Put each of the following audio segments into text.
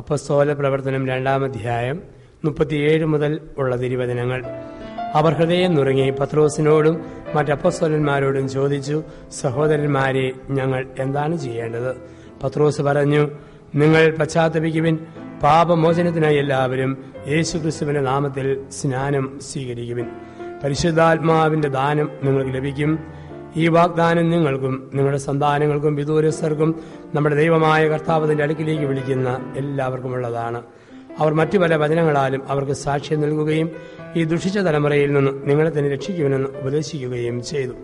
അപ്പോസ്തല പ്രവർത്തനം 2-ാം അധ്യായം 37 മുതൽ ഉള്ള തിരുവചനങ്ങൾ. അവർ ഹൃദയം നുറുങ്ങി പത്രോസിനോടും മറ്റപ്പോസ്തലന്മാരോടും ചോദിച്ചു, സഹോദരന്മാരെ, ഞങ്ങൾ എന്താണ് ചെയ്യേണ്ടത്? പത്രോസ് പറഞ്ഞു, നിങ്ങൾ പശ്ചാത്തപിക്കുവിൻ, പാപമോചനത്തിനായി എല്ലാവരും യേശുക്രിസ്തുവിന്റെ നാമത്തിൽ സ്നാനം സ്വീകരിക്കുവിൻ. പരിശുദ്ധാത്മാവിന്റെ ദാനം നിങ്ങൾക്ക് ലഭിക്കും. ഈ വാഗ്ദാനം നിങ്ങൾക്കും നിങ്ങളുടെ സന്താനങ്ങൾക്കും വിദൂരസ്ഥർക്കും നമ്മുടെ ദൈവമായ കർത്താവിന്റെ അടുക്കിലേക്ക് വിളിക്കുന്ന എല്ലാവർക്കുമുള്ളതാണ്. അവർ മറ്റു പല വചനങ്ങളാലും അവർക്ക് സാക്ഷ്യം നൽകുകയും ഈ ദുഷിച്ച തലമുറയിൽ നിന്ന് നിങ്ങളെ തന്നെ രക്ഷിക്കുമെന്ന് ഉപദേശിക്കുകയും ചെയ്തു.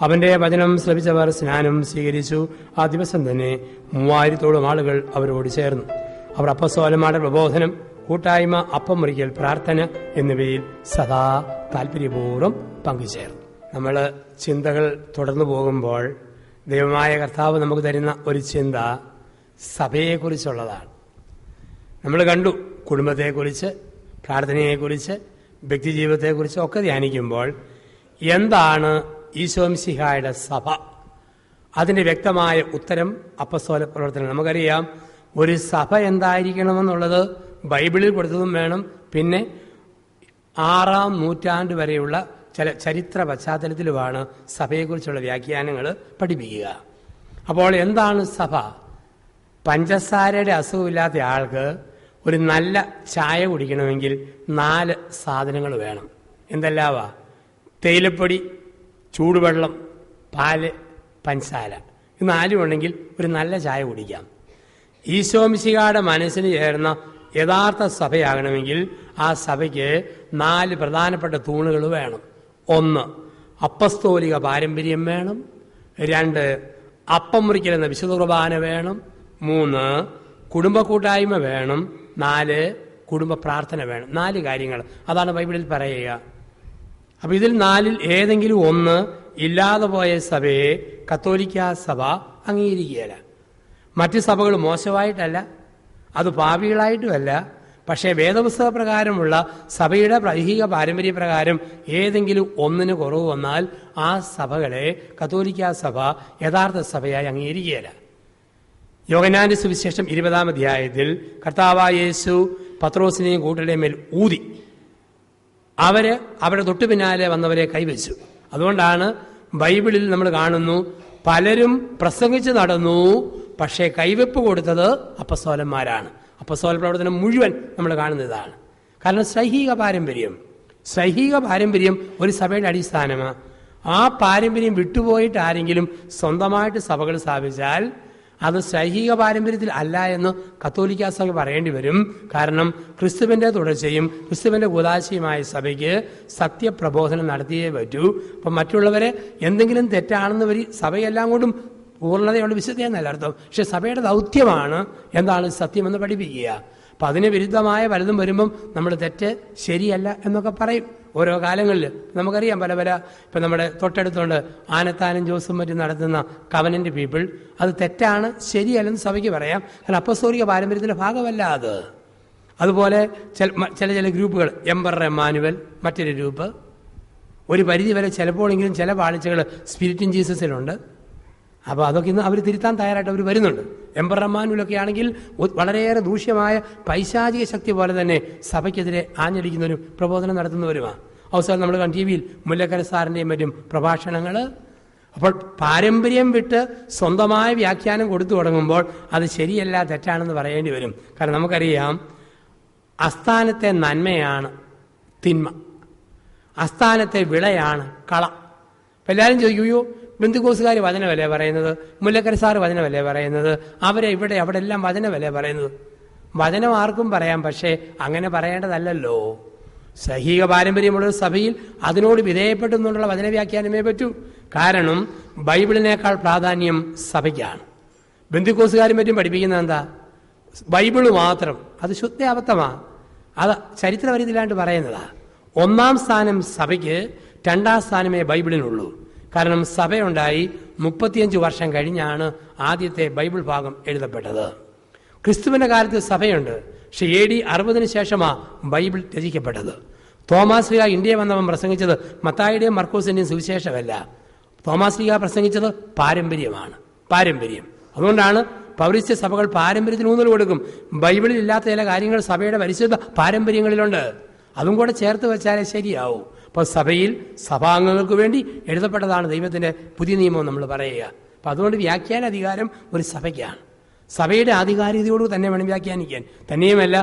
അവന്റെ വചനം ശ്രവിച്ചവർ സ്നാനം സ്വീകരിച്ചു. ആ ദിവസം തന്നെ 3000-ഓളം ആളുകൾ അവരോട് ചേർന്നു. അവർ അപ്പോസ്തലന്മാരുടെ പ്രബോധനം, കൂട്ടായ്മ, അപ്പം മുറിക്കൽ, പ്രാർത്ഥന എന്നിവയിൽ സദാ താല്പര്യപൂർവ്വം പങ്കുചേർന്നു. നമ്മൾ ചിന്തകൾ തുടർന്നു പോകുമ്പോൾ ദൈവമായ കർത്താവ് നമുക്ക് തരുന്ന ഒരു ചിന്ത സഭയെക്കുറിച്ചുള്ളതാണ്. നമ്മൾ കണ്ടു, കുടുംബത്തെക്കുറിച്ച്, പ്രാർത്ഥനയെക്കുറിച്ച്, വ്യക്തിജീവിതത്തെക്കുറിച്ച് ഒക്കെ ധ്യാനിക്കുമ്പോൾ എന്താണ് ഈശോമിശിഹായുടെ സഭ? അതിൻ്റെ വ്യക്തമായ ഉത്തരം അപ്പോസ്തല പ്രവർത്തനം. നമുക്കറിയാം, ഒരു സഭ എന്തായിരിക്കണമെന്നുള്ളത് ബൈബിളിൽ കൊടുത്തതും വേണം. പിന്നെ 6-ാം നൂറ്റാണ്ട് വരെയുള്ള ചില ചരിത്ര പശ്ചാത്തലത്തിലുമാണ് സഭയെക്കുറിച്ചുള്ള വ്യാഖ്യാനങ്ങൾ പഠിപ്പിക്കുക. അപ്പോൾ എന്താണ് സഭ? പഞ്ചസാരയുടെ അസുഖമില്ലാത്ത ആൾക്ക് ഒരു നല്ല ചായ കുടിക്കണമെങ്കിൽ 4 സാധനങ്ങൾ വേണം. എന്തെല്ലാവാ? തേയിലപ്പൊടി, ചൂടുവെള്ളം, പാല്, പഞ്ചസാര. ഇത് 4 ഉണ്ടെങ്കിൽ ഒരു നല്ല ചായ കുടിക്കാം. ഈശോമിശിഹായുടെ മനസ്സിന് ചേർന്ന യഥാർത്ഥ സഭയാകണമെങ്കിൽ ആ സഭയ്ക്ക് 4 പ്രധാനപ്പെട്ട തൂണുകൾ വേണം. 1, അപ്പസ്തോലിക പാരമ്പര്യം വേണം. 2, അപ്പം മുറിക്കൽ എന്ന വിശുദ്ധ കുർബാന വേണം. 3, കുടുംബ കൂട്ടായ്മ വേണം. 4, കുടുംബ പ്രാർത്ഥന വേണം. 4 കാര്യങ്ങൾ അതാണ് ബൈബിളിൽ പറയുക. അപ്പൊ ഇതിൽ 4-ൽ ഏതെങ്കിലും ഒന്ന് ഇല്ലാതെ പോയ സഭയെ കത്തോലിക്ക സഭ അംഗീകരിക്കുകയില്ല. മറ്റ് സഭകൾ മോശമായിട്ടല്ല, അത് പാപികളായിട്ടുമല്ല. പക്ഷേ വേദപുസ്തക പ്രകാരമുള്ള സഭയുടെ ഐഹിക പാരമ്പര്യ പ്രകാരം ഏതെങ്കിലും ഒന്നിന് കുറവ് വന്നാൽ ആ സഭകളെ കത്തോലിക്ക സഭ യഥാർത്ഥ സഭയായി അംഗീകരിക്കുകയില്ല. യോഹന്നാന്റെ സുവിശേഷം 20-ാം അധ്യായത്തിൽ കർത്താവായ യേശു പത്രോസിനെയും കൂട്ടരുടെയും മേൽ ഊതി അവരുടെ തൊട്ടു പിന്നാലെ വന്നവരെ കൈവച്ചു. അതുകൊണ്ടാണ് ബൈബിളിൽ നമ്മൾ കാണുന്നു, പലരും പ്രസംഗിച്ച് നടന്നു, പക്ഷേ കൈവെപ്പ് കൊടുത്തത് അപ്പോസ്തലന്മാരാണ്. അപ്പോസ്തല പ്രവർത്തനം മുഴുവൻ നമ്മൾ കാണുന്നതാണ്. കാരണം സൈഹിക പാരമ്പര്യം ഒരു സഭയുടെ അടിസ്ഥാനമാണ്. ആ പാരമ്പര്യം വിട്ടുപോയിട്ട് ആരെങ്കിലും സ്വന്തമായിട്ട് സഭകൾ സ്ഥാപിച്ചാൽ അത് സൈഹിക പാരമ്പര്യത്തിൽ അല്ല എന്ന് കത്തോലിക്ക സഭ പറയേണ്ടി വരും. കാരണം ക്രിസ്തുവിന്റെ തുടർച്ചയും ക്രിസ്തുവിന്റെ കൂദാശയുമായ സഭയ്ക്ക് സത്യപ്രബോധനം നടത്തിയേ പറ്റൂ. അപ്പം മറ്റുള്ളവരെ എന്തെങ്കിലും തെറ്റാണെന്ന് വരി സഭയെല്ലാം കൊണ്ടും പൂർണ്ണതയുള്ള വിശുദ്ധയെന്നല്ല അർത്ഥം. പക്ഷെ സഭയുടെ ദൗത്യമാണ് എന്താണ് സത്യമെന്ന് പഠിപ്പിക്കുക. അപ്പം അതിന് വിരുദ്ധമായ പലതും വരുമ്പം നമ്മൾ തെറ്റ് ശരിയല്ല എന്നൊക്കെ പറയും. ഓരോ കാലങ്ങളിൽ നമുക്കറിയാം, പല ഇപ്പം നമ്മുടെ തൊട്ടടുത്തുണ്ട് ആനത്താനും ജോസും മറ്റും നടത്തുന്ന കവനന്റ് പീപ്പിൾ. അത് തെറ്റാണ്, ശരിയല്ലെന്ന് സഭയ്ക്ക് പറയാം. കാരണം അപ്പസ്തോലിക പാരമ്പര്യത്തിൻ്റെ ഭാഗമല്ല അത്. അതുപോലെ ചില ഗ്രൂപ്പുകൾ, എംപറർ എമ്മാനുവൽ മറ്റൊരു ഗ്രൂപ്പ്, ഒരു പരിധി വരെ ചിലപ്പോഴെങ്കിലും ചില പാളിച്ചകൾ സ്പിരിറ്റ് ഇൻ ജീസസിലുണ്ട്. അപ്പോൾ അതൊക്കെ ഇന്ന് അവർ തിരുത്താൻ തയ്യാറായിട്ട് അവർ വരുന്നുണ്ട്. എംപറർ എമ്മാനുവലൊക്കെ ആണെങ്കിൽ വളരെയേറെ ദൂഷ്യമായ പൈശാചിക ശക്തി പോലെ തന്നെ സഭയ്ക്കെതിരെ ആഞ്ഞടിക്കുന്നവരും പ്രബോധനം നടത്തുന്നവരുമാണ്. അവസാനം നമ്മൾ ടി വിയിൽ മുല്ലക്കര സാറിൻ്റെയും മറ്റും പ്രഭാഷണങ്ങൾ. അപ്പോൾ പാരമ്പര്യം വിട്ട് സ്വന്തമായ വ്യാഖ്യാനം കൊടുത്തു തുടങ്ങുമ്പോൾ അത് ശരിയല്ല, തെറ്റാണെന്ന് പറയേണ്ടി വരും. കാരണം നമുക്കറിയാം, അസ്ഥാനത്തെ നന്മയാണ് തിന്മ, അസ്ഥാനത്തെ വിളയാണ് കള. അപ്പം എല്ലാവരും ചോദിക്കുകയോ, ബന്ധുക്കോസുകാർ വചനമല്ലേ പറയുന്നത്, മുല്ലക്കര സാറ് വചനമല്ലേ പറയുന്നത്, അവരെ ഇവിടെ അവിടെ എല്ലാം വചനമല്ലേ പറയുന്നത്? വചനം ആർക്കും പറയാം, പക്ഷേ അങ്ങനെ പറയേണ്ടതല്ലല്ലോ. സൈഹിക പാരമ്പര്യമുള്ള സഭയിൽ അതിനോട് വിധേയപ്പെട്ടെന്നുള്ള വചനവ്യാഖ്യാനമേ പറ്റൂ. കാരണം ബൈബിളിനേക്കാൾ പ്രാധാന്യം സഭയ്ക്കാണ്. ബന്ധുക്കോസുകാരും മറ്റും പഠിപ്പിക്കുന്നത് എന്താ? ബൈബിള് മാത്രം. അത് ശുദ്ധ അബദ്ധമാണ്. അത് ചരിത്രപരിധിയിലാണ്ട് പറയുന്നതാ. 1-ാം സ്ഥാനം സഭയ്ക്ക്, 2-ാം സ്ഥാനമേ ബൈബിളിനുള്ളൂ. കാരണം സഭയുണ്ടായി 35 വർഷം കഴിഞ്ഞാണ് ആദ്യത്തെ ബൈബിൾ ഭാഗം എഴുതപ്പെട്ടത്. ക്രിസ്തുവിന്റെ കാലത്ത് സഭയുണ്ട്, പക്ഷെ AD 60 ശേഷമാണ് ബൈബിൾ രചിക്കപ്പെട്ടത്. തോമാസ് ലീഗ ഇന്ത്യയിൽ വന്നവൻ പ്രസംഗിച്ചത് മത്തായിയുടെയും മർക്കോസിന്റെയും സുവിശേഷമല്ല. തോമാസ് ലീഗ പ്രസംഗിച്ചത് പാരമ്പര്യം. അതുകൊണ്ടാണ് പൗരസ്ത്യ സഭകൾ പാരമ്പര്യത്തിന് ഊന്നൽ കൊടുക്കും. ബൈബിളിൽ ഇല്ലാത്ത ചില കാര്യങ്ങൾ സഭയുടെ പരിശുദ്ധ പാരമ്പര്യങ്ങളിലുണ്ട്. അതും കൂടെ ചേർത്ത് വെച്ചാലേ ശരിയാവും. അപ്പോൾ സഭയിൽ സഭാംഗങ്ങൾക്ക് വേണ്ടി എഴുതപ്പെട്ടതാണ് ദൈവത്തിൻ്റെ പുതിയ നിയമം നമ്മൾ പറയുക. അപ്പം അതുകൊണ്ട് വ്യാഖ്യാന അധികാരം ഒരു സഭയ്ക്കാണ്. സഭയുടെ ആധികാരികതയോട് തന്നെ വേണം വ്യാഖ്യാനിക്കാൻ. തന്നെയുമല്ല,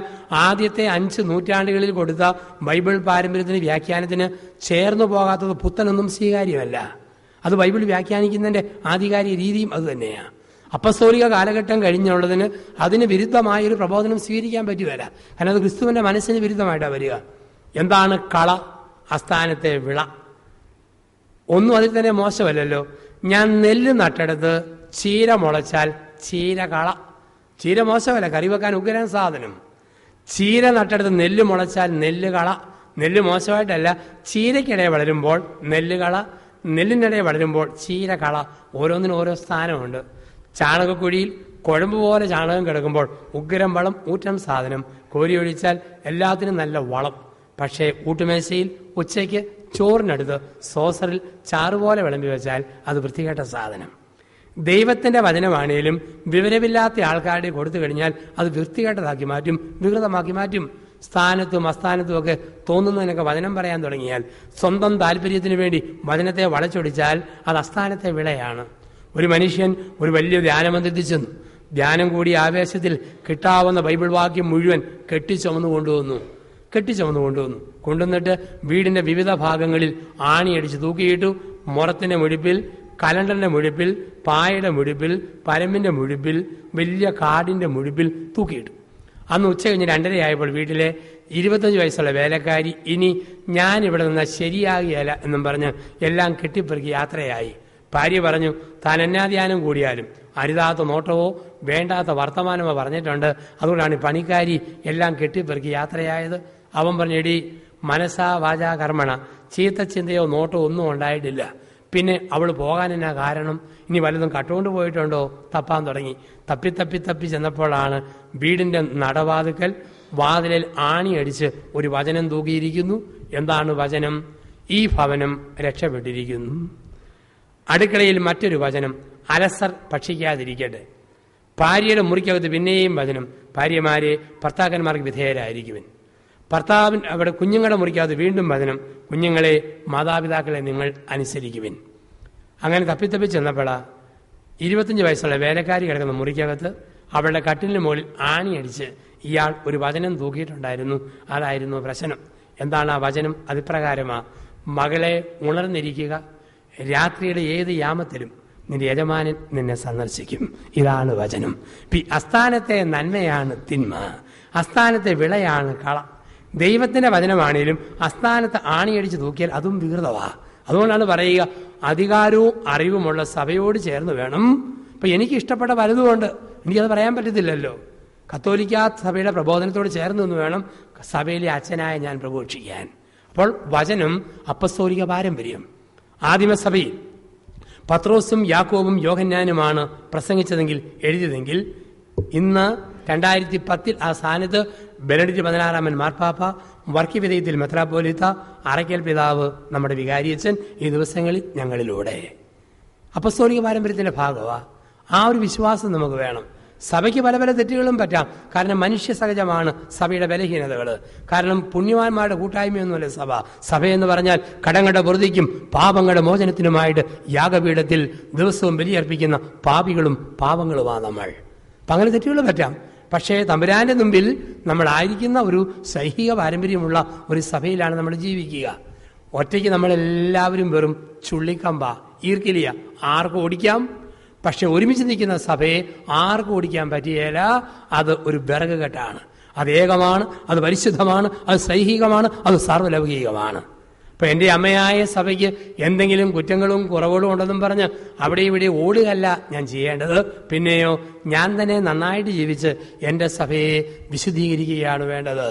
ആദ്യത്തെ 5 നൂറ്റാണ്ടുകളിൽ കൊടുത്ത ബൈബിൾ പാരമ്പര്യത്തിന് വ്യാഖ്യാനത്തിന് ചേർന്നു പോകാത്തത് പുത്തനൊന്നും സ്വീകാര്യമല്ല. അത് ബൈബിൾ വ്യാഖ്യാനിക്കുന്നതിൻ്റെ ആധികാരിക രീതിയും അതുതന്നെയാണ്. അപ്പസ്തോലിക കാലഘട്ടം കഴിഞ്ഞുള്ളതിന് അതിന് വിരുദ്ധമായൊരു പ്രബോധനം സ്വീകരിക്കാൻ പറ്റുകയില്ല. കാരണം അത് ക്രിസ്തുവിൻ്റെ മനസ്സിന് വിരുദ്ധമായിട്ടാണ് വരിക. എന്താണ് കള? അസ്ഥാനത്തെ വിള. ഒന്നും അതിൽ തന്നെ മോശമല്ലല്ലോ. ഞാൻ നെല്ല് നട്ടെടുത്ത് ചീര മുളച്ചാൽ ചീര കള. ചീര മോശമല്ല, കറി വെക്കാൻ ഉഗ്രൻ സാധനം. ചീര നട്ടെടുത്ത് നെല്ല് മുളച്ചാൽ നെല്ല് കള. നെല്ല് മോശമായിട്ടല്ല, ചീരയ്ക്കിടെ വളരുമ്പോൾ നെല്ല് കള, നെല്ലിനിടെ വളരുമ്പോൾ ചീര കള. ഓരോന്നിനും ഓരോ സ്ഥാനമുണ്ട്. ചാണകക്കുഴിയിൽ കുഴമ്പ് പോലെ ചാണകം കിടക്കുമ്പോൾ ഉഗ്രം വളം, ഊറ്റം സാധനം. കോരി ഒഴിച്ചാൽ എല്ലാത്തിനും നല്ല വളം. പക്ഷേ ഊട്ടുമേശയിൽ ഉച്ചയ്ക്ക് ചോറിനടുത്ത് സോസറിൽ ചാറുപോലെ വിളമ്പി വെച്ചാൽ അത് വൃത്തികെട്ട സാധനം. ദൈവത്തിൻ്റെ വചനമാണേലും വിവരമില്ലാത്ത ആൾക്കാരുടെ കൊടുത്തു കഴിഞ്ഞാൽ അത് വൃത്തികെട്ടതാക്കി മാറ്റും, വികൃതമാക്കി മാറ്റും. സ്ഥാനത്തും അസ്ഥാനത്തും ഒക്കെ തോന്നുന്നതിനൊക്കെ വചനം പറയാൻ തുടങ്ങിയാൽ, സ്വന്തം താല്പര്യത്തിന് വേണ്ടി വചനത്തെ വളച്ചൊടിച്ചാൽ അത് അസ്ഥാനത്തെ വിളയാണ്. ഒരു മനുഷ്യൻ ഒരു വലിയ ധ്യാനമന്ദിരത്തിൽ ചെന്നു. ധ്യാനം കൂടി ആവേശത്തിൽ കിട്ടാവുന്ന ബൈബിൾ വാക്യം മുഴുവൻ കെട്ടിച്ചുമന്നു കൊണ്ടുവന്നിട്ട് വീടിൻ്റെ വിവിധ ഭാഗങ്ങളിൽ ആണിയടിച്ച് തൂക്കിയിട്ടു. മുറത്തിൻ്റെ മുഴുപ്പിൽ, കലണ്ടറിൻ്റെ മുഴുപ്പിൽ, പായയുടെ മുഴുപ്പിൽ, പരമ്പിൻ്റെ മുഴുപ്പിൽ, വലിയ കാടിൻ്റെ മുഴുപ്പിൽ തൂക്കിയിട്ടു. അന്ന് ഉച്ച കഴിഞ്ഞ് 2:30 ആയപ്പോൾ വീട്ടിലെ 25 വയസ്സുള്ള വേലക്കാരി, ഇനി ഞാനിവിടെ നിന്നാൽ ശരിയാകുകയില്ല എന്നും പറഞ്ഞ് എല്ലാം കെട്ടിപ്പെറുക്കി യാത്രയായി. ഭാര്യ പറഞ്ഞു, താൻ എന്നാ ധ്യാനം കൂടിയാലും അരുതാത്ത നോട്ടവോ വേണ്ടാത്ത വർത്തമാനമോ പറഞ്ഞിട്ടുണ്ട്, അതുകൊണ്ടാണ് പണിക്കാരി എല്ലാം കെട്ടിപ്പെറുക്കി യാത്രയായത്. അവൻ പറഞ്ഞു, എടി, മനസ്സാ വാചാ കർമ്മണ, ചീത്ത ചിന്തയോ നോട്ടോ ഒന്നും ഉണ്ടായിട്ടില്ല. പിന്നെ അവൾ പോകാൻ എന്നാ കാരണം? ഇനി വല്ലതും കട്ടുകൊണ്ട് പോയിട്ടുണ്ടോ? തപ്പാൻ തുടങ്ങി. തപ്പി ചെന്നപ്പോഴാണ് വീടിൻ്റെ നടവാതുക്കൽ വാതിലിൽ ആണിയടിച്ച് ഒരു വചനം തൂക്കിയിരിക്കുന്നു. എന്താണ് വചനം? ഈ ഭവനം രക്ഷപ്പെട്ടിരിക്കുന്നു. അടുക്കളയിൽ മറ്റൊരു വചനം, അലസർ ഭക്ഷിക്കാതിരിക്കട്ടെ. ഭാര്യയുടെ മുറിക്കകത്ത് പിന്നെയും വചനം, ഭാര്യമാരെ ഭർത്താക്കന്മാർക്ക് വിധേയരായിരിക്കുവൻ. ഭർത്താവിൻ അവിടെ കുഞ്ഞുങ്ങളുടെ മുറിക്കകത്ത് വീണ്ടും വചനം, കുഞ്ഞുങ്ങളെ മാതാപിതാക്കളെ നിങ്ങൾ അനുസരിക്കുവിൻ. അങ്ങനെ തപ്പി ചെന്നപ്പോഴാ 25 വയസ്സുള്ള വേലക്കാരി കിടക്കുന്ന മുറിക്കകത്ത് അവളുടെ കട്ടിലിന് മുകളിൽ ആണിയടിച്ച് ഇയാൾ ഒരു വചനം തൂക്കിയിട്ടുണ്ടായിരുന്നു. അതായിരുന്നു പ്രശ്നം. എന്താണ് ആ വചനം? അതിപ്രകാരമാ, മകളെ ഉണർന്നിരിക്കുക, രാത്രിയുടെ ഏത് യാമത്തിലും നിന്റെ യജമാനൻ നിന്നെ സന്ദർശിക്കും. ഇതാണ് വചനം. അസ്ഥാനത്തെ നന്മയാണ് തിന്മ, അസ്ഥാനത്തെ വിളയാണ് കള. ദൈവത്തിന്റെ വചനമാണേലും അസ്ഥാനത്ത് ആണിയടിച്ച് തൂക്കിയാൽ അതും വികൃതവാ. അതുകൊണ്ടാണ് പറയുക, അധികാരവും അറിവുമുള്ള സഭയോട് ചേർന്ന് വേണം. ഇപ്പൊ എനിക്ക് ഇഷ്ടപ്പെട്ട പലതുകൊണ്ട് എനിക്കത് പറയാൻ പറ്റത്തില്ലല്ലോ. കത്തോലിക്കാ സഭയുടെ പ്രബോധനത്തോട് ചേർന്ന് നിന്ന് വേണം സഭയിലെ അച്ഛനായ ഞാൻ പ്രഘോഷിക്കാൻ. അപ്പോൾ വചനം അപ്പസ്തോലിക പാരമ്പര്യം. ആദിമസഭയിൽ പത്രോസും യാക്കോബും യോഹന്നാനുമാണ് പ്രസംഗിച്ചതെങ്കിൽ എഴുതിയതെങ്കിൽ ഇന്ന് 2010 ആ സ്ഥാനത്ത് ബെനഡിക്ട് 16 മാർപ്പാപ്പ, വർക്കിവിധേയത്തിൽ മെത്രാപ്പോലീത്ത, അറയ്ക്കൽ പിതാവ്, നമ്മുടെ വികാരിയച്ഛൻ ഈ ദിവസങ്ങളിൽ ഞങ്ങളിലൂടെ അപ്പസ്തോലിക പാരമ്പര്യത്തിന്റെ ഭാഗമാണ്. ആ ഒരു വിശ്വാസം നമുക്ക് വേണം. സഭയ്ക്ക് പല പല തെറ്റുകളും പറ്റാം. കാരണം മനുഷ്യ സഹജമാണ് സഭയുടെ ബലഹീനതകൾ. കാരണം പുണ്യവാന്മാരുടെ കൂട്ടായ്മയൊന്നുമല്ല സഭ. സഭയെന്ന് പറഞ്ഞാൽ കടങ്ങളുടെ പൊറുതിക്കും പാപങ്ങളുടെ മോചനത്തിനുമായിട്ട് യാഗപീഠത്തിൽ ദിവസവും ബലിയർപ്പിക്കുന്ന പാപികളും പാപങ്ങളുമാണ് നമ്മൾ. അപ്പം അങ്ങനെ തെറ്റുകൾ പറ്റാം. പക്ഷേ തമ്പുരാന്റെ മുമ്പിൽ നമ്മളായിരിക്കുന്ന ഒരു സൈഹിക പാരമ്പര്യമുള്ള ഒരു സഭയിലാണ് നമ്മൾ ജീവിക്കുക. ഒറ്റയ്ക്ക് നമ്മളെല്ലാവരും വെറും ചുള്ളിക്കമ്പ, ഈർക്കിലിയ, ആർക്കും ഓടിക്കാം. പക്ഷെ ഒരുമിച്ച് നിൽക്കുന്ന സഭയെ ആർക്കും ഓടിക്കാൻ പറ്റിയേല. അത് ഒരു വിറക് കെട്ടാണ്. അത് ഏകമാണ്, അത് പരിശുദ്ധമാണ്, അത് സൈഹികമാണ്, അത് സാർവലൗകികമാണ്. ഇപ്പം എൻ്റെ അമ്മയായ സഭയ്ക്ക് എന്തെങ്കിലും കുറ്റങ്ങളും കുറവുകളും ഉണ്ടെന്നും പറഞ്ഞ് അവിടെ ഇവിടെ ഓടുകയല്ല ഞാൻ ചെയ്യേണ്ടത്. പിന്നെയോ ഞാൻ തന്നെ നന്നായിട്ട് ജീവിച്ച് എൻ്റെ സഭയെ വിശുദ്ധീകരിക്കുകയാണ് വേണ്ടത്.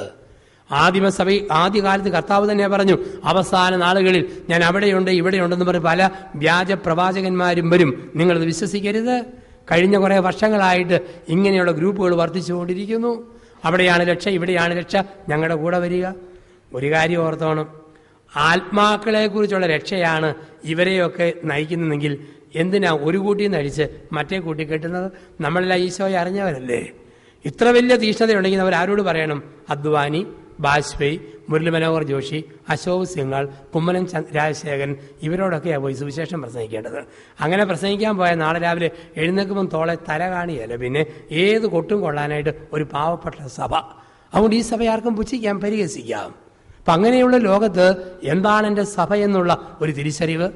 ആദിമസഭ ആദ്യകാലത്ത് കർത്താവ് തന്നെ പറഞ്ഞു, അവസാന നാളുകളിൽ ഞാൻ അവിടെയുണ്ട് ഇവിടെയുണ്ടെന്ന് പറഞ്ഞ് പല വ്യാജ പ്രവാചകന്മാരും വരും, നിങ്ങളത് വിശ്വസിക്കരുത്. കഴിഞ്ഞ കുറേ വർഷങ്ങളായിട്ട് ഇങ്ങനെയുള്ള ഗ്രൂപ്പുകൾ വർദ്ധിച്ചുകൊണ്ടിരിക്കുന്നു. അവിടെയാണ് രക്ഷ, ഇവിടെയാണ് രക്ഷ, ഞങ്ങളുടെ കൂടെ വരിക. ഒരു കാര്യം ഓർത്തോണം, ആത്മാക്കളെ കുറിച്ചുള്ള രക്ഷയാണ് ഇവരെയൊക്കെ നയിക്കുന്നതെങ്കിൽ എന്തിനാ ഒരു കൂട്ടിൽ നിന്ന് അടിച്ച് മറ്റേ കൂട്ടി കെട്ടുന്നത്? നമ്മളെല്ലാം ഈശോയെ അറിഞ്ഞവരല്ലേ? ഇത്ര വലിയ തീഷ്ണതയുണ്ടെങ്കിൽ അവർ ആരോട് പറയണം? അദ്വാനി, ബാജ്പേയി, മുരളി മനോഹർ ജോഷി, അശോക് സിംഗാൾ, കുമ്മനം രാജശേഖരൻ, ഇവരോടൊക്കെയാണ് പോയി സുവിശേഷം പ്രസംഗിക്കേണ്ടത്. അങ്ങനെ പ്രസംഗിക്കാൻ പോയാൽ നാളെ രാവിലെ എഴുന്നേൽക്കുമ്പം തോളെ തല കാണിയല്ല, പിന്നെ ഏത് കൊട്ടും കൊള്ളാനായിട്ട് ഒരു പാവപ്പെട്ട സഭ. അതുകൊണ്ട് ഈ സഭ ആർക്കും പുച്ഛിക്കാം, പരിഹസിക്കാം. അപ്പം അങ്ങനെയുള്ള ലോകത്ത് എന്താണ് എൻ്റെ സഭ എന്നുള്ള ഒരു തിരിച്ചറിവ്.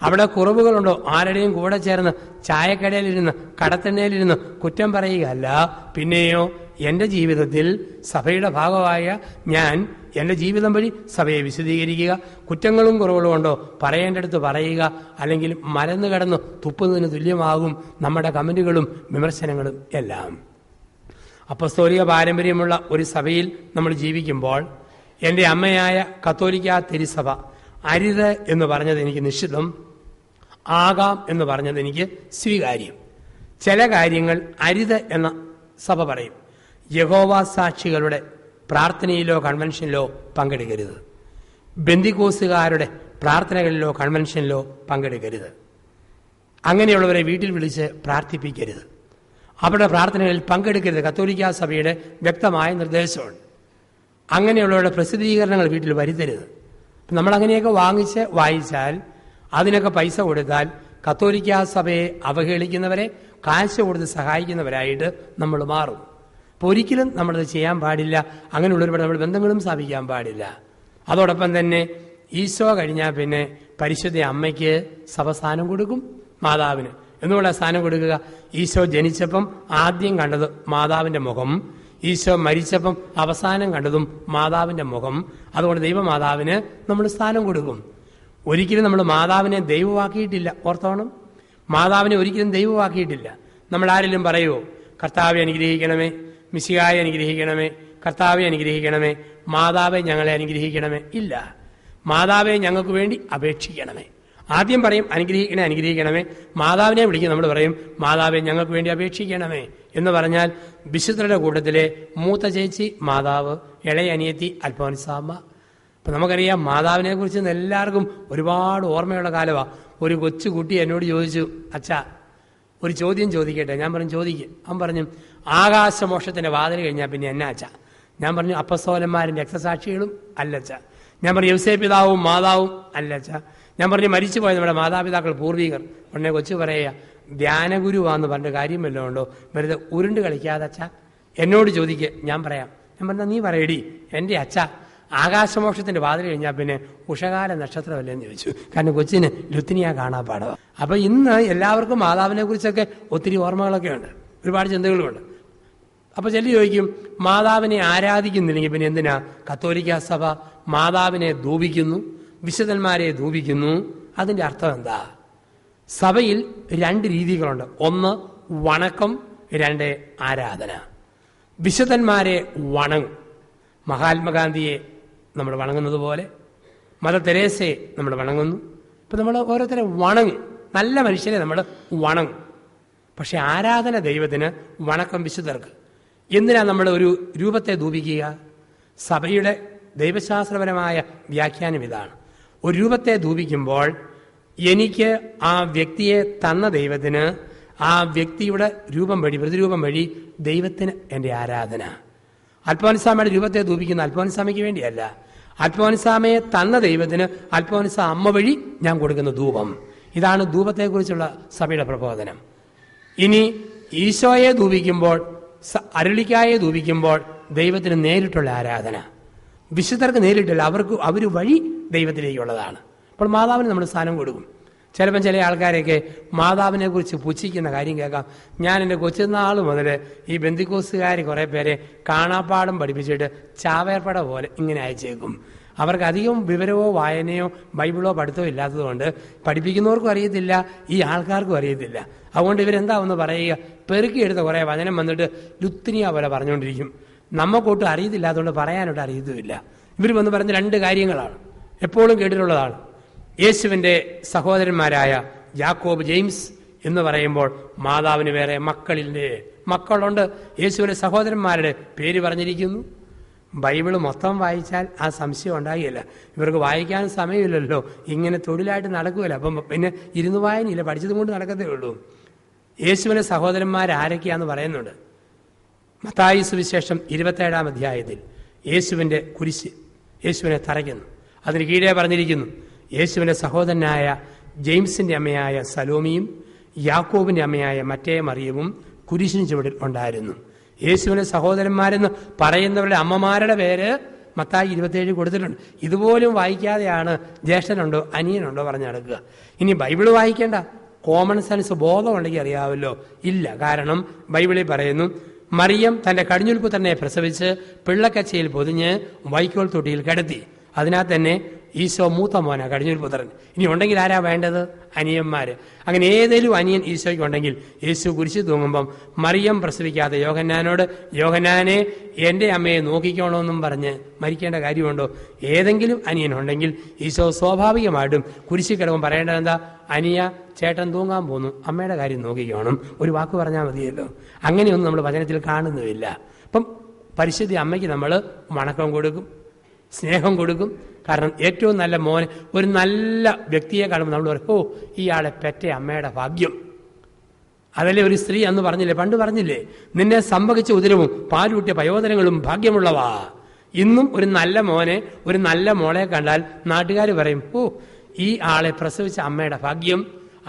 അവിടെ കുറവുകളുണ്ടോ? ആരുടെയും കൂടെ ചേർന്ന് ചായക്കടയിലിരുന്ന് കടത്തെണ്ണയിലിരുന്ന് കുറ്റം പറയുകയല്ല, പിന്നെയോ എൻ്റെ ജീവിതത്തിൽ സഭയുടെ ഭാഗമായ ഞാൻ എൻ്റെ ജീവിതം വഴി സഭയെ വിശദീകരിക്കുക. കുറ്റങ്ങളും കുറവുകളും ഉണ്ടോ? പറയേണ്ടടുത്ത് പറയുക. അല്ലെങ്കിൽ മലന്ന് കിടന്ന് തുപ്പുന്നതിന് തുല്യമാകും നമ്മുടെ കമൻറ്റുകളും വിമർശനങ്ങളും എല്ലാം. അപ്പസ്തോലിക പാരമ്പര്യമുള്ള ഒരു സഭയിൽ നമ്മൾ ജീവിക്കുമ്പോൾ എൻ്റെ അമ്മയായ കത്തോലിക്ക തിരുസഭ അരുത് എന്ന് പറഞ്ഞത് എനിക്ക് നിശ്ചിതം, ആകാം എന്ന് പറഞ്ഞത് എനിക്ക് സ്വീകാര്യം. ചില കാര്യങ്ങൾ അരുത് എന്ന സഭ പറയും. യഹോവ സാക്ഷികളുടെ പ്രാർത്ഥനയിലോ കൺവെൻഷനിലോ പങ്കെടുക്കരുത്. ബെന്തിക്കോസുകാരുടെ പ്രാർത്ഥനകളിലോ കൺവെൻഷനിലോ പങ്കെടുക്കരുത്. അങ്ങനെയുള്ളവരെ വീട്ടിൽ വിളിച്ച് പ്രാർത്ഥിപ്പിക്കരുത്. അവരുടെ പ്രാർത്ഥനകളിൽ പങ്കെടുക്കരുത്. കത്തോലിക്ക സഭയുടെ വ്യക്തമായ നിർദ്ദേശമുണ്ട്. അങ്ങനെയുള്ളവരുടെ പ്രസിദ്ധീകരണങ്ങൾ വീട്ടിൽ വരുത്തരുത്. നമ്മളങ്ങനെയൊക്കെ വായിച്ചാൽ അതിനൊക്കെ പൈസ കൊടുത്താൽ കത്തോലിക്ക സഭയെ അവഹേളിക്കുന്നവരെ കാശ് കൊടുത്ത് സഹായിക്കുന്നവരായിട്ട് നമ്മൾ മാറും. അപ്പോൾ ഒരിക്കലും നമ്മളത് ചെയ്യാൻ പാടില്ല. അങ്ങനെയുള്ളവരുടെ നമ്മൾ ബന്ധങ്ങളും സ്ഥാപിക്കാൻ പാടില്ല. അതോടൊപ്പം തന്നെ ഈശോ കഴിഞ്ഞാൽ പിന്നെ പരിശുദ്ധ അമ്മയ്ക്ക് സഭ സ്ഥാനം കൊടുക്കും, മാതാവിന് എന്നുള്ള സ്ഥാനം കൊടുക്കുക. ഈശോ ജനിച്ചപ്പം ആദ്യം കണ്ടത് മാതാവിൻ്റെ മുഖം, ഈശോ മരിച്ചപ്പം അവസാനം കണ്ടതും മാതാവിൻ്റെ മുഖം. അതുകൊണ്ട് ദൈവമാതാവിന് നമ്മൾ സ്ഥാനം കൊടുക്കും. ഒരിക്കലും നമ്മൾ മാതാവിനെ ദൈവമാക്കിയിട്ടില്ല. ഓർത്തോണം, മാതാവിനെ ഒരിക്കലും ദൈവമാക്കിയിട്ടില്ല. നമ്മൾ ആരെങ്കിലും പറയുമോ കർത്താവെ അനുഗ്രഹിക്കണമേ, മിശിഹായെ അനുഗ്രഹിക്കണമേ, കർത്താവെ അനുഗ്രഹിക്കണമേ, മാതാവെ ഞങ്ങളെ അനുഗ്രഹിക്കണമേ? ഇല്ല. മാതാവെ ഞങ്ങൾക്ക് വേണ്ടി അപേക്ഷിക്കണമേ. ആദ്യം പറയും അനുഗ്രഹിക്കണമേ. മാതാവിനെ വിളിക്കും, നമ്മൾ പറയും മാതാവെ ഞങ്ങൾക്ക് വേണ്ടി അപേക്ഷിക്കണമേ എന്ന് പറഞ്ഞാൽ വിശുദ്ധരുടെ കൂട്ടത്തിലെ മൂത്ത ചേച്ചി മാതാവ്, ഇളയ അനിയത്തി അൽഫോൻസാമ്മ. അപ്പം നമുക്കറിയാം മാതാവിനെ കുറിച്ച് എല്ലാവർക്കും ഒരുപാട് ഓർമ്മയുള്ള കാലമാണ്. ഒരു കൊച്ചുകുട്ടി എന്നോട് ചോദിച്ചു, അച്ഛാ ഒരു ചോദ്യം ചോദിക്കട്ടെ? ഞാൻ പറഞ്ഞു ചോദിക്കും. അവൻ പറഞ്ഞു ആകാശമോക്ഷത്തിൻ്റെ വാതിൽ കഴിഞ്ഞാൽ പിന്നെ എന്നാ അച്ഛാ? ഞാൻ പറഞ്ഞു അപ്പസ്തോലന്മാരും രക്തസാക്ഷികളും അല്ലച്ച. ഞാൻ പറഞ്ഞു യൗസേപ്പ് പിതാവും മാതാവും അല്ലച്ച. ഞാൻ പറഞ്ഞു മരിച്ചു പോയ നമ്മുടെ മാതാപിതാക്കൾ പൂർവികർ. ഉടനെ കൊച്ചു പറയുക ധ്യാനഗുരുവാന്ന് പറഞ്ഞ കാര്യം വല്ലതും ഉണ്ടോ? വെറുതെ ഉരുണ്ട് കളിക്കാതെ അച്ഛ എന്നോട് ചോദിക്കുക, ഞാൻ പറയാം. ഞാൻ പറഞ്ഞാൽ നീ പറയടി. എൻ്റെ അച്ഛ ആകാശമോക്ഷത്തിൻ്റെ വാതിൽ കഴിഞ്ഞാൽ പിന്നെ ഉഷകാല നക്ഷത്രമല്ലേന്ന് ചോദിച്ചു. കാരണം കൊച്ചിന് ലുത്തിനിയ കാണാൻ പാടോ. അപ്പം ഇന്ന് എല്ലാവർക്കും മാതാവിനെ കുറിച്ചൊക്കെ ഒത്തിരി ഓർമ്മകളൊക്കെ ഉണ്ട്, ഒരുപാട് ചിന്തകളുമുണ്ട്. അപ്പോൾ ചെല്ലി ചോദിക്കും മാതാവിനെ ആരാധിക്കുന്നില്ലെങ്കിൽ പിന്നെ എന്തിനാ കത്തോലിക്ക സഭ മാതാവിനെ ധൂപിക്കുന്നു, വിശുദ്ധന്മാരെ ധൂപിക്കുന്നു? അതിൻ്റെ അർത്ഥം എന്താ? സഭയിൽ രണ്ട് രീതികളുണ്ട്. ഒന്ന് വണക്കം, രണ്ട് ആരാധന. വിശുദ്ധന്മാരെ വണങ്ങും. മഹാത്മാഗാന്ധിയെ നമ്മൾ വണങ്ങുന്നത് പോലെ മദർ തെരേസയെ നമ്മൾ വണങ്ങുന്നു. ഇപ്പം നമ്മൾ ഓരോരുത്തരെ വണങ്ങും, നല്ല മനുഷ്യരെ നമ്മൾ വണങ്ങും. പക്ഷെ ആരാധന ദൈവത്തിന്, വണക്കം വിശുദ്ധർക്ക്. എന്തിനാ നമ്മൾ ഒരു രൂപത്തെ ധൂപിക്കുക? സഭയുടെ ദൈവശാസ്ത്രപരമായ വ്യാഖ്യാനം ഇതാണ്. ഒരു രൂപത്തെ ധൂപിക്കുമ്പോൾ എനിക്ക് ആ വ്യക്തിയെ തന്ന ദൈവത്തിന്, ആ വ്യക്തിയുടെ രൂപം വഴി, പ്രതിരൂപം വഴി ദൈവത്തിന് എൻ്റെ ആരാധന. അൽഫോൻസാമയുടെ രൂപത്തെ ധൂപിക്കുന്ന അൽഫോൻസാമയ്ക്ക് വേണ്ടിയല്ല, അൽഫോൻസാമയെ തന്ന ദൈവത്തിന് അൽഫോൻസ അമ്മ വഴി ഞാൻ കൊടുക്കുന്ന ധൂപം. ഇതാണ് ധൂപത്തെക്കുറിച്ചുള്ള സഭയുടെ പ്രബോധനം. ഇനി ഈശോയെ ധൂപിക്കുമ്പോൾ, അരുളിക്കായെ ധൂപിക്കുമ്പോൾ ദൈവത്തിന് നേരിട്ടുള്ള ആരാധന. വിശുദ്ധർക്ക് നേരിട്ടില്ല, അവർ വഴി ദൈവത്തിലേക്കുള്ളതാണ്. അപ്പോൾ മാതാവിന് നമ്മൾ സ്ഥാനം കൊടുക്കും. ചിലപ്പം ചില ആൾക്കാരെയൊക്കെ മാതാവിനെ കുറിച്ച് പുച്ഛിക്കുന്ന കാര്യം കേൾക്കാം. ഞാൻ എൻ്റെ കൊച്ചുനാൾ മുതൽ ഈ ബന്ധിക്കോസുകാർ കുറേ പേരെ കാണാപ്പാടം പഠിപ്പിച്ചിട്ട് ചാവേർപ്പട പോലെ ഇങ്ങനെ അയച്ചേക്കും. അവർക്ക് അധികം വിവരമോ വായനയോ ബൈബിളോ പഠിത്തമോ ഇല്ലാത്തതുകൊണ്ട് പഠിപ്പിക്കുന്നവർക്കും അറിയത്തില്ല, ഈ ആൾക്കാർക്കും അറിയത്തില്ല. അതുകൊണ്ട് ഇവരെന്താവെന്ന് പറയുക, പെറുക്കിയെടുത്ത കുറേ വചനം വന്നിട്ട് ലുത്തിനിയ പോലെ പറഞ്ഞുകൊണ്ടിരിക്കും. നമ്മക്കൊട്ടും അറിയത്തില്ലാത്തതുകൊണ്ട് പറയാനൊട്ട് അറിയത്തുമില്ല. ഇവർ വന്ന് പറഞ്ഞ രണ്ട് കാര്യങ്ങളാണ്, എപ്പോഴും കേട്ടിട്ടുള്ളതാണ്. യേശുവിൻ്റെ സഹോദരന്മാരായ യാക്കോബ്, ജെയിംസ് എന്ന് പറയുമ്പോൾ മാതാവിന് വേറെ മക്കളുണ്ട്. യേശുവിൻ്റെ സഹോദരന്മാരുടെ പേര് പറഞ്ഞിരിക്കുന്നു. ബൈബിള് മൊത്തം വായിച്ചാൽ ആ സംശയം ഉണ്ടാകില്ല. ഇവർക്ക് വായിക്കാൻ സമയമില്ലല്ലോ, ഇങ്ങനെ തൊഴിലായിട്ട് നടക്കുമല്ലോ. അപ്പം പിന്നെ ഇരുന്ന് വായനയില്ല, പഠിച്ചതും കൊണ്ട് നടക്കത്തേ ഉള്ളൂ. യേശുവിൻ്റെ സഹോദരന്മാരാരൊക്കെയാന്ന് പറയുന്നുണ്ട്. മത്തായി സുവിശേഷം 27-ാം അധ്യായത്തിൽ യേശുവിൻ്റെ കുരിശ് യേശുവിനെ തറയ്ക്കുന്നു. അതിന് കീഴേ പറഞ്ഞിരിക്കുന്നു, യേശുവിൻ്റെ സഹോദരനായ ജെയിംസിൻ്റെ അമ്മയായ സലോമിയും യാക്കോബിൻ്റെ അമ്മയായ മറ്റേ മറിയവും കുരിശിന് ചുവടിൽ ഉണ്ടായിരുന്നു. യേശുവിൻ്റെ സഹോദരന്മാരെന്ന് പറയുന്നവരുടെ അമ്മമാരുടെ പേര് മത്തായി 27 കൊടുത്തിട്ടുണ്ട്. ഇതുപോലും വായിക്കാതെയാണ് ജ്യേഷ്ഠനുണ്ടോ അനിയനുണ്ടോ പറഞ്ഞ് നടക്കുക. ഇനി ബൈബിള് വായിക്കേണ്ട, കോമൺ സെൻസ് ബോധം ഉണ്ടെങ്കിൽ അറിയാമല്ലോ. ഇല്ല, കാരണം ബൈബിളിൽ പറയുന്നു, മറിയം തന്റെ കടിഞ്ഞുൽപ്പ് തന്നെ പ്രസവിച്ച് പിള്ളക്കച്ചയിൽ പൊതിഞ്ഞ് വൈക്കോൽ തൊട്ടിയിൽ കിടത്തി. അതിനകത്ത് തന്നെ ഈശോ മൂത്ത മോന കടിഞ്ഞുൽപുത്രൻ. ഇനി ഉണ്ടെങ്കിൽ ആരാ വേണ്ടത്? അനിയന്മാര്. അങ്ങനെ ഏതെങ്കിലും അനിയൻ ഈശോയ്ക്ക് ഉണ്ടെങ്കിൽ യേശു കുരിശിൽ തൂങ്ങുമ്പം മറിയം പ്രസവിക്കാതെ യോഹന്നാനോട്, യോഹന്നാനെ എൻ്റെ അമ്മയെ നോക്കിക്കോണമെന്നും പറഞ്ഞ് മരിക്കേണ്ട കാര്യമുണ്ടോ? ഏതെങ്കിലും അനിയൻ ഉണ്ടെങ്കിൽ ഈശോ സ്വാഭാവികമായിട്ടും കുരിശിൽ കിടക്കും പറയേണ്ടത് എന്താ? അനിയ, ചേട്ടൻ തൂങ്ങാൻ പോന്നു, അമ്മയുടെ കാര്യം നോക്കിക്കോണം, ഒരു വാക്ക് പറഞ്ഞാൽ മതിയല്ലോ. അങ്ങനെയൊന്നും നമ്മൾ വചനത്തിൽ കാണുന്നുമില്ല. അപ്പം പരിശുദ്ധ അമ്മയ്ക്ക് നമ്മൾ വണക്കം കൊടുക്കും, സ്നേഹം കൊടുക്കും. കാരണം ഏറ്റവും നല്ല മോനെ, ഒരു നല്ല വ്യക്തിയെ കാണുമ്പോൾ നമ്മൾ പറയും, ഓ ഇയാളെ പെറ്റ അമ്മയുടെ ഭാഗ്യം. അതല്ലേ ഒരു സ്ത്രീ അന്ന് പറഞ്ഞില്ലേ, പണ്ട് പറഞ്ഞില്ലേ, നിന്നെ സംഭവിച്ച ഉദരവും പാലൂട്ടിയ പയോദരങ്ങളും ഭാഗ്യമുള്ളവാ. ഇന്നും ഒരു നല്ല മോനെ, ഒരു നല്ല മോളെ കണ്ടാൽ നാട്ടുകാർ പറയും, ഓ ഈ ആളെ പ്രസവിച്ച അമ്മയുടെ ഭാഗ്യം.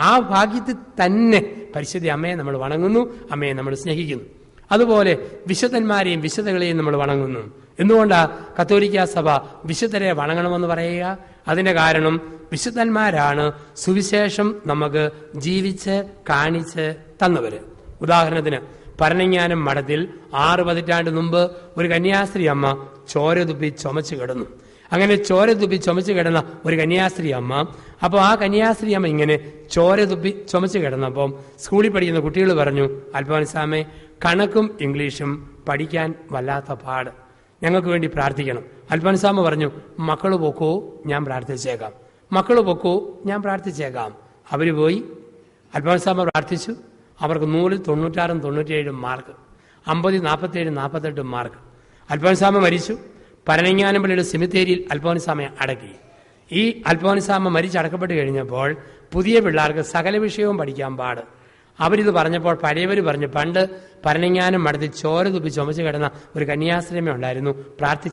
ആ ഭാഗ്യത്തിൽ തന്നെ പരിശുദ്ധ അമ്മയെ നമ്മൾ വണങ്ങുന്നു, അമ്മയെ നമ്മൾ സ്നേഹിക്കുന്നു. അതുപോലെ വിശുദ്ധന്മാരെയും വിശുദ്ധകളെയും നമ്മൾ വണങ്ങുന്നു. എന്തുകൊണ്ടാ കത്തോലിക്ക സഭ വിശുദ്ധരെ വണങ്ങണമെന്ന് പറയുക? അതിന്റെ കാരണം വിശുദ്ധന്മാരാണ് സുവിശേഷം നമുക്ക് ജീവിച്ച് കാണിച്ച് തന്നവര്. ഉദാഹരണത്തിന് പരനങ്ങാനം മഠത്തിൽ 6 പതിറ്റാണ്ട് മുമ്പ് ഒരു കന്യാസ്ത്രീ അമ്മ ചോരതുപ്പി ചുമച്ചു കിടന്നു. അങ്ങനെ ചോരതുപ്പി ചുമച്ചു കിടന്ന ഒരു കന്യാസ്ത്രീ അമ്മ, അപ്പോൾ ആ കന്യാസ്ത്രീ അമ്മ ഇങ്ങനെ ചോരതുപ്പി ചുമച്ചു കിടന്നപ്പം സ്കൂളിൽ പഠിക്കുന്ന കുട്ടികൾ പറഞ്ഞു, അൽഫോൻസാമേ കണക്കും ഇംഗ്ലീഷും പഠിക്കാൻ വല്ലാത്ത പാട്, ഞങ്ങൾക്ക് വേണ്ടി പ്രാർത്ഥിക്കണം. അൽഫോൻസാമ്മ പറഞ്ഞു, മക്കൾ പൊക്കോ ഞാൻ പ്രാർത്ഥിച്ചേക്കാം, മക്കൾ പൊക്കോ ഞാൻ പ്രാർത്ഥിച്ചേക്കാം. അവർ പോയി, അൽഫോൻസാമ്മ പ്രാർത്ഥിച്ചു. അവർക്ക് 100-ൽ 96-ഉം 97-ഉം മാർക്ക്, 50-ൽ 47-ഉം 48-ഉം മാർക്ക്. അൽഫോൻസാമ്മ മരിച്ചു. പരനങ്ങാനം പള്ളിയുടെ സെമിത്തേരിയിൽ അൽഫോൻസാമ്മയെ അടക്കി. ഈ അൽഫോൻസാമ്മ മരിച്ചടക്കപ്പെട്ട് കഴിഞ്ഞപ്പോൾ പുതിയ പിള്ളേർക്ക് സകല വിഷയവും പഠിക്കാൻ പാട്. അവരിത് പറഞ്ഞപ്പോൾ പഴയവർ പറഞ്ഞു, പണ്ട് പരനങ്ങാനം മഠത്തിൽ ചോര തുപ്പി ചുമച്ച് കിടന്ന ഒരു കന്യാസ്ത്രീയമ്മ ഉണ്ടായിരുന്നു, പ്രാർത്ഥിച്ചു